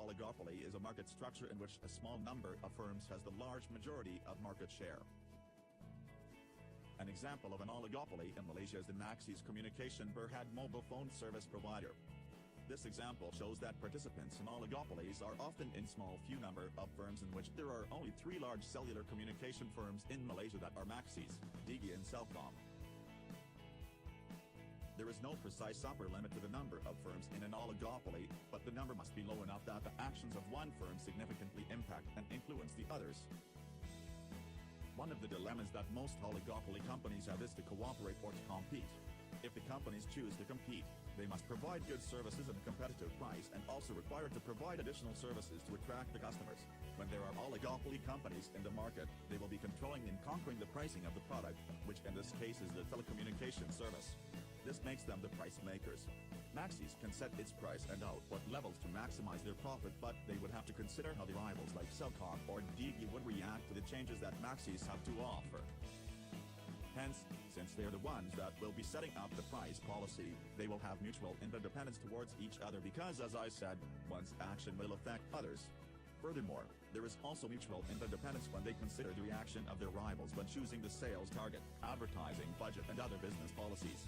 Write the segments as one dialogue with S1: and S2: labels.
S1: Maxis-Oligopoly is a market structure in which a small number of firms has the large majority of market share. An example of an oligopoly in Malaysia is the Maxis Communication Berhad mobile phone service provider. This example shows that participants in oligopolies are often in small few number of firms in which there are only 3 large cellular communication firms in Malaysia that are Maxis, Digi and Celcom. There is no precise upper limit to the number of firms in an oligopoly, but the number must be low enough that the actions of one firm significantly impact and influence the others. One of the dilemmas that most oligopoly companies have is to cooperate or to compete. If the companies choose to compete, they must provide good services at a competitive price and also required to provide additional services to attract the customers. When there are oligopoly companies in the market, they will be controlling and conquering the pricing of the product, which in this case is the telecommunication service. This makes them the price makers. Maxis can set its price and output levels to maximize their profit, but they would have to consider how the rivals like Celcom or Digi would react to the changes that Maxis have to offer. Hence, since they are the ones that will be setting up the price policy, they will have mutual interdependence towards each other because, as I said, one's action will affect others. Furthermore, there is also mutual interdependence when they consider the reaction of their rivals when choosing the sales target, advertising budget and other business policies.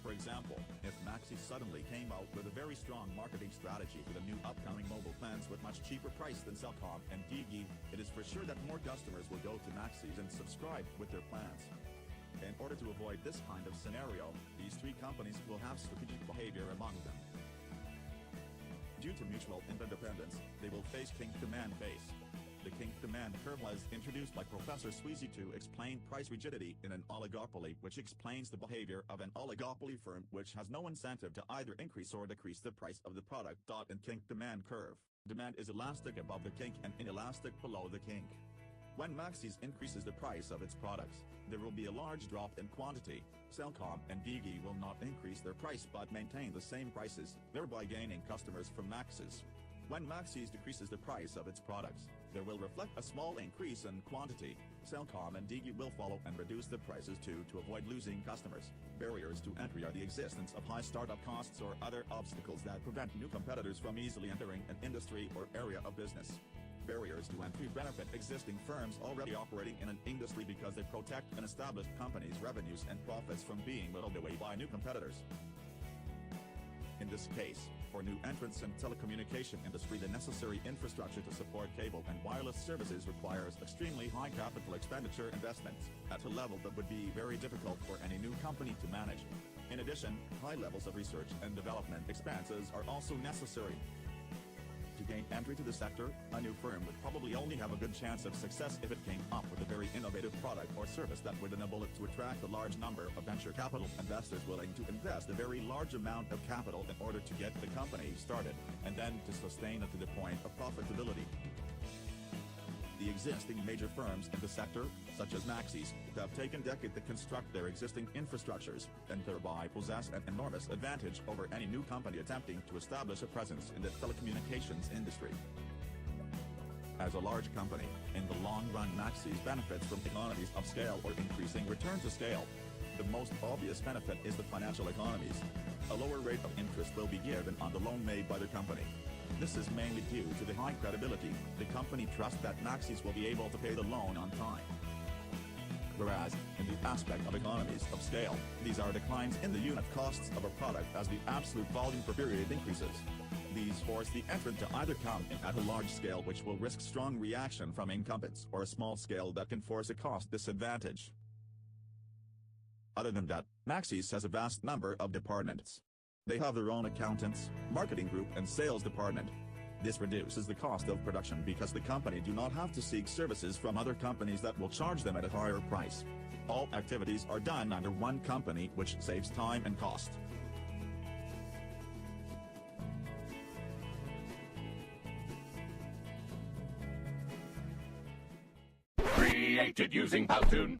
S1: For example, if Maxis suddenly came out with a very strong marketing strategy for the new upcoming mobile plans with much cheaper price than Celcom and Digi, it is for sure that more customers will go to Maxis and subscribe with their plans. In order to avoid this kind of scenario, these 3 companies will have strategic behavior among them. Due to mutual interdependence, they will face kink-demand phase. The kink-demand curve was introduced by Professor Sweezy to explain price rigidity in an oligopoly, which explains the behavior of an oligopoly firm which has no incentive to either increase or decrease the price of the product. In kink-demand curve, demand is elastic above the kink and inelastic below the kink. When Maxis increases the price of its products, there will be a large drop in quantity. Celcom and Digi will not increase their price but maintain the same prices, thereby gaining customers from Maxis. When Maxis decreases the price of its products, there will reflect a small increase in quantity. Celcom and Digi will follow and reduce the prices too to avoid losing customers. Barriers to entry are the existence of high startup costs or other obstacles that prevent new competitors from easily entering an industry or area of business. Barriers to entry benefit existing firms already operating in an industry because they protect an established company's revenues and profits from being whittled away by new competitors. In this case, for new entrants in telecommunication industry, the necessary infrastructure to support cable and wireless services requires extremely high capital expenditure investments, at a level that would be very difficult for any new company to manage. In addition, high levels of research and development expenses are also necessary. To gain entry to the sector, a new firm would probably only have a good chance of success if it came up with a very innovative product or service that would enable it to attract a large number of venture capital investors willing to invest a very large amount of capital in order to get the company started, and then to sustain it to the point of profitability. The existing major firms in the sector, such as Maxis, have taken decades to construct their existing infrastructures, and thereby possess an enormous advantage over any new company attempting to establish a presence in the telecommunications industry. As a large company, in the long run Maxis benefits from economies of scale or increasing return to scale. The most obvious benefit is the financial economies. A lower rate of interest will be given on the loan made by the company. This is mainly due to the high credibility. The company trusts that Maxis will be able to pay the loan on time. Whereas, in the aspect of economies of scale, these are declines in the unit costs of a product as the absolute volume per period increases. These force the entrant to either come in at a large scale, which will risk strong reaction from incumbents, or a small scale that can force a cost disadvantage. Other than that, Maxis has a vast number of departments. They have their own accountants, marketing group and sales department. This reduces the cost of production because the company do not have to seek services from other companies that will charge them at a higher price. All activities are done under one company, which saves time and cost.
S2: Created using Powtoon.